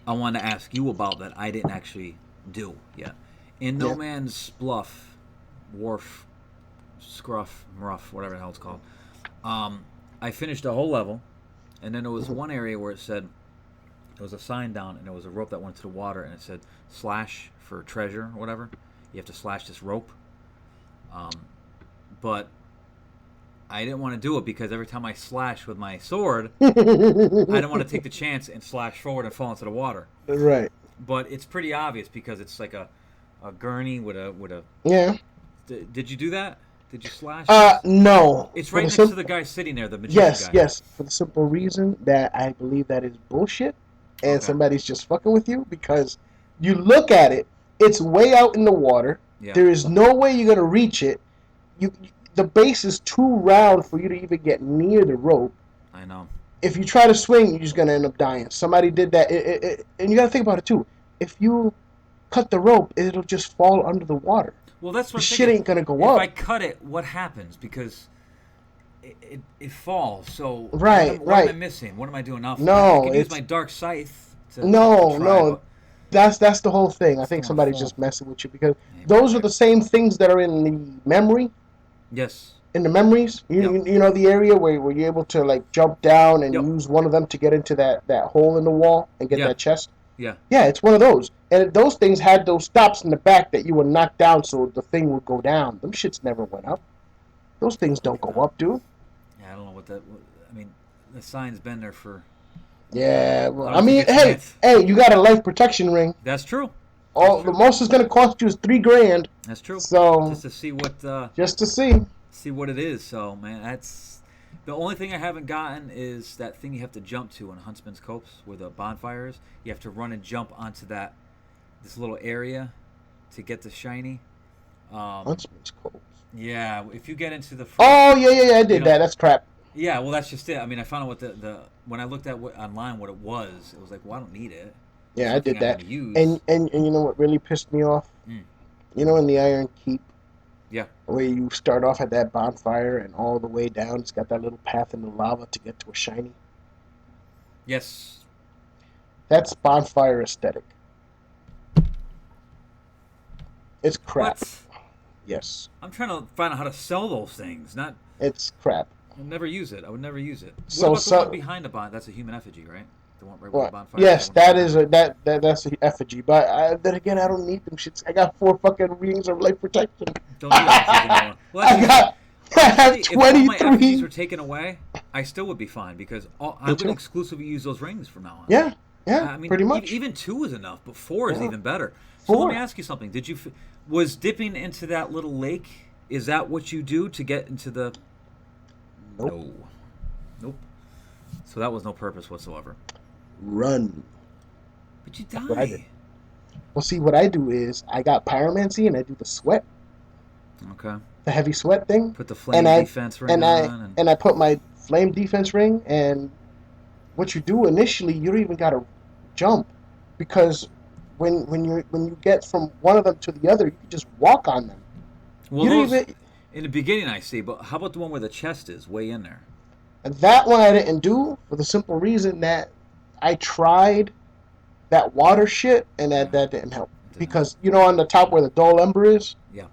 I want to ask you about that I didn't actually do yet. In No Yeah. Man's Bluff, Wharf, Scruff, Ruff, whatever the hell it's called. I finished the whole level, and then there was Mhm. one area where it said there was a sign down, and there was a rope that went to the water, and it said slash for treasure or whatever. You have to slash this rope. But I didn't want to do it because every time I slash with my sword, I didn't want to take the chance and slash forward and fall into the water. Right. But it's pretty obvious because it's like a gurney with a. Yeah. Did you do that? Did you slash? No. It's right next to the guy sitting there, the magician guy. Yes. For the simple reason that I believe that is bullshit, and somebody's just fucking with you because you look at it, it's way out in the water. Yeah. There is no way you're gonna reach it. The base is too round for you to even get near the rope. I know. If you try to swing, you're just gonna end up dying. Somebody did that, and you gotta think about it too. If you cut the rope, it'll just fall under the water. Well, that's what the shit ain't gonna go up. If I cut it, what happens? Because it falls. So what am I missing? What am I doing now? No, I can use my dark scythe. No. That's the whole thing. I think somebody's just messing with you because those are the same things that are in the memory. Yes. In the memories, you know the area where you're able to like jump down and use one of them to get into that hole in the wall and get that chest. Yeah. Yeah, it's one of those. And those things had those stops in the back that you would knock down so the thing would go down. Them shits never went up. Those things don't go up, dude. Yeah, I don't know what that... I mean, the sign's been there for... Yeah, well, I mean, hey, you got a life protection ring. That's true. The most it's going to cost you is $3,000. That's true. So... Just to see what... just to see. See what it is. So, man, that's... The only thing I haven't gotten is that thing you have to jump to on Huntsman's Copse where the bonfire is. You have to run and jump onto this little area to get the shiny. Huntsman's Copse. Yeah, if you get into the... Oh, yeah, I did that. That's crap. Yeah, well, that's just it. I mean, I found out what when I looked at online what it was like, well, I don't need it. Yeah, I did that. And you know what really pissed me off? You know in the Iron Keep? Yeah. Where you start off at that bonfire and all the way down, it's got that little path in the lava to get to a shiny. Yes. That's bonfire aesthetic. It's crap. What? Yes. I'm trying to find out how to sell those things. It's crap. I would never use it. What so, about the one behind the bond? That's a human effigy, right? The one right where the bonfire. Yes, that's an effigy. But then again, I don't need them shits. I got 4 fucking rings of life protection. Don't do that. Well, I have 23. If all my effigies were taken away, I still would be fine because I would exclusively use those rings from now on. Yeah, I mean, pretty much. Even 2 is enough, but 4 is even better. So let me ask you something. Was dipping into that little lake? Is that what you do to get into the? Nope. Nope. So that was no purpose whatsoever. Run. But you die. What I did. Well, see, what I do is I got pyromancy and I do the sweat. Okay. The heavy sweat thing. Put the flame defense ring on. And I put my flame defense ring, and what you do initially, you don't even gotta jump, because when you get from one of them to the other, you can just walk on them. Well, in the beginning I see, but how about the one where the chest is way in there? And that one I didn't do for the simple reason that I tried that water shit, and that didn't help. Because, you know, on the top where the dull ember is? Yeah.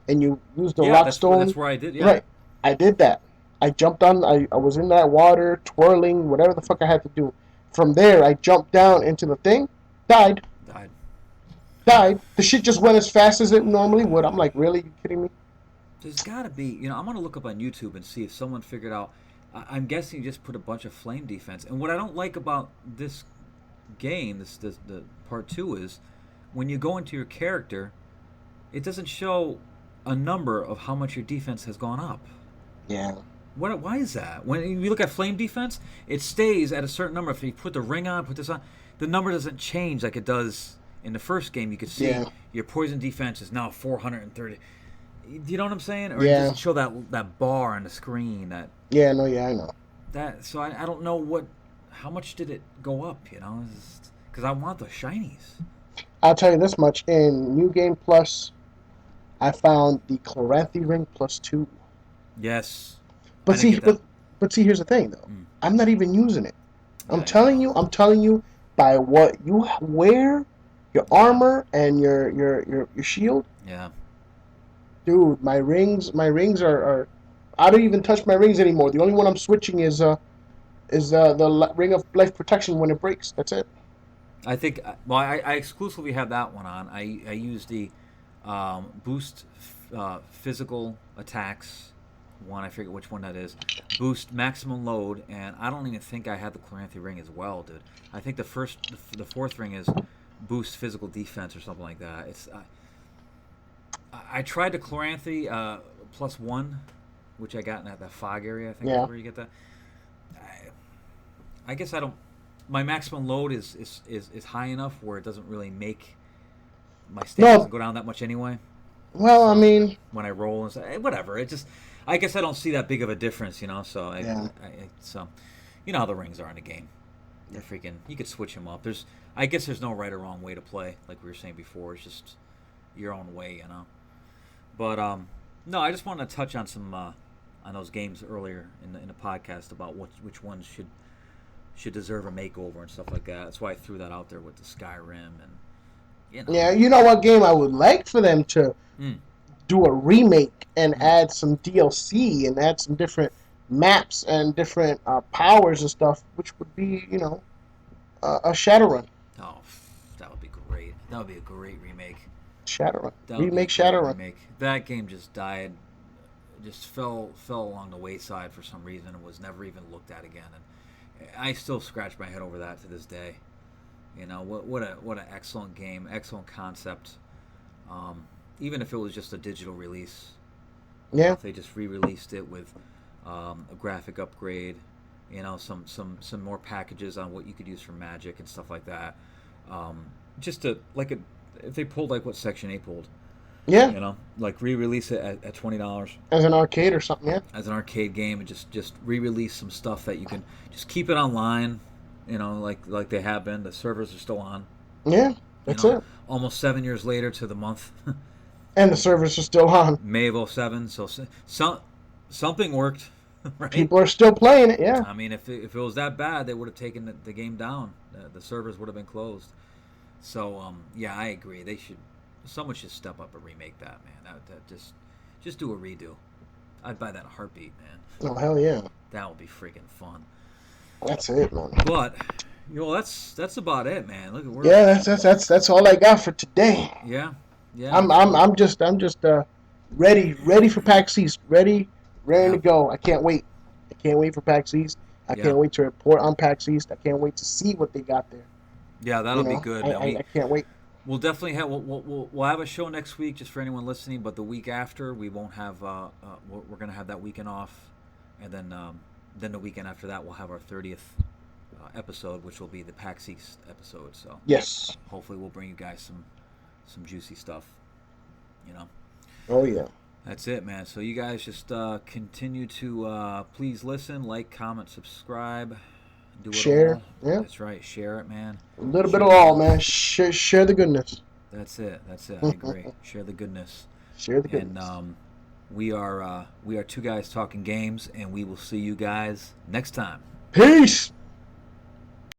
And you use the rock stone? That's where I did, yeah. Right. I did that. I jumped on, I was in that water, twirling, whatever the fuck I had to do. From there, I jumped down into the thing, died. The shit just went as fast as it normally would. I'm like, really? You kidding me? There's got to be, I'm going to look up on YouTube and see if someone figured out. I'm guessing you just put a bunch of flame defense. And what I don't like about this game, the part 2, is when you go into your character, it doesn't show a number of how much your defense has gone up. Yeah. Why is that? When you look at flame defense, it stays at a certain number. If you put the ring on, put this on, the number doesn't change like it does in the first game. You could see your poison defense is now 430. Do you know what I'm saying? Or it doesn't show that bar on the screen. I know. So I don't know how much did it go up, because I want the shinies. I'll tell you this much. In New Game Plus, I found the Chloranthy ring +2. Yes. But see, here's the thing, though. I'm not even using it. I'm telling you, by what you wear, your armor and your shield. Yeah. Dude, my rings are. I don't even touch my rings anymore. The only one I'm switching is the ring of life protection when it breaks. That's it. I think. Well, I exclusively have that one on. I use the boost physical attacks one. I forget which one that is. Boost maximum load, and I don't even think I had the Chloranthy ring as well, dude. I think the fourth ring is boost physical defense or something like that. It's I tried the Chloranthy +1, which I got in that fog area. I think Yeah. that's where you get that. I guess I don't. My maximum load is high enough where it doesn't really make my stamina doesn't go down that much anyway. Well, I mean, when I roll and say whatever, it just I guess I don't see that big of a difference, you know. So so you know how the rings are in the game. They're freaking. You could switch them up. I guess there's no right or wrong way to play, like we were saying before. It's just your own way, you know. But no, I just wanted to touch on some on those games earlier in the podcast about which ones should deserve a makeover and stuff like that. That's why I threw that out there with the Skyrim and you know. Yeah, you know what game I would like for them to do a remake and add some DLC and add some different maps and different powers and stuff, which would be, you know, a Shadowrun. Oh, that would be great. That would be a great remake. Shadowrun. Remake Shadowrun. Remake. That game just died, just fell along the wayside for some reason and was never even looked at again. And I still scratch my head over that to this day. You know, what an excellent game, excellent concept. Even if it was just a digital release. Yeah. If they just re-released it with a graphic upgrade, you know, some more packages on what you could use for magic and stuff like that. Just to if they pulled like what Section 8 pulled. Yeah. You know, like re-release it at $20 as an arcade or something. Yeah. As an arcade game, and just re-release some stuff that you can just keep it online. You know, like they have been. The servers are still on. Yeah, that's it. Almost 7 years later to the month. And the servers are still on. May of 07. So something worked. Right? People are still playing it. Yeah. I mean, if it was that bad, they would have taken the game down. The servers would have been closed. So yeah, I agree. Someone should step up and remake that, man. That just do a redo. I'd buy that in a heartbeat, man. Oh hell yeah. That would be freaking fun. That's it, man. But that's about it, man. Look, that's all I got for today. Yeah. I'm just ready for PAX East. Ready to go. I can't wait. I can't wait for PAX East. I can't wait to report on PAX East. I can't wait to see what they got there. Yeah, that'll be good. I can't wait. We'll definitely have we'll have a show next week just for anyone listening. But the week after, we won't have. We're gonna have that weekend off, and then the weekend after that, we'll have our 30th episode, which will be the PAX East episode. So yes, hopefully we'll bring you guys some juicy stuff. You know. Oh yeah. That's it, man. So you guys just continue to please listen, like, comment, subscribe. Do it share. All. Yeah. That's right. Share it, man. A little bit of all, man. Share the goodness. That's it. I agree. Share the goodness. Share the goodness. And we are two guys talking games, and we will see you guys next time. Peace.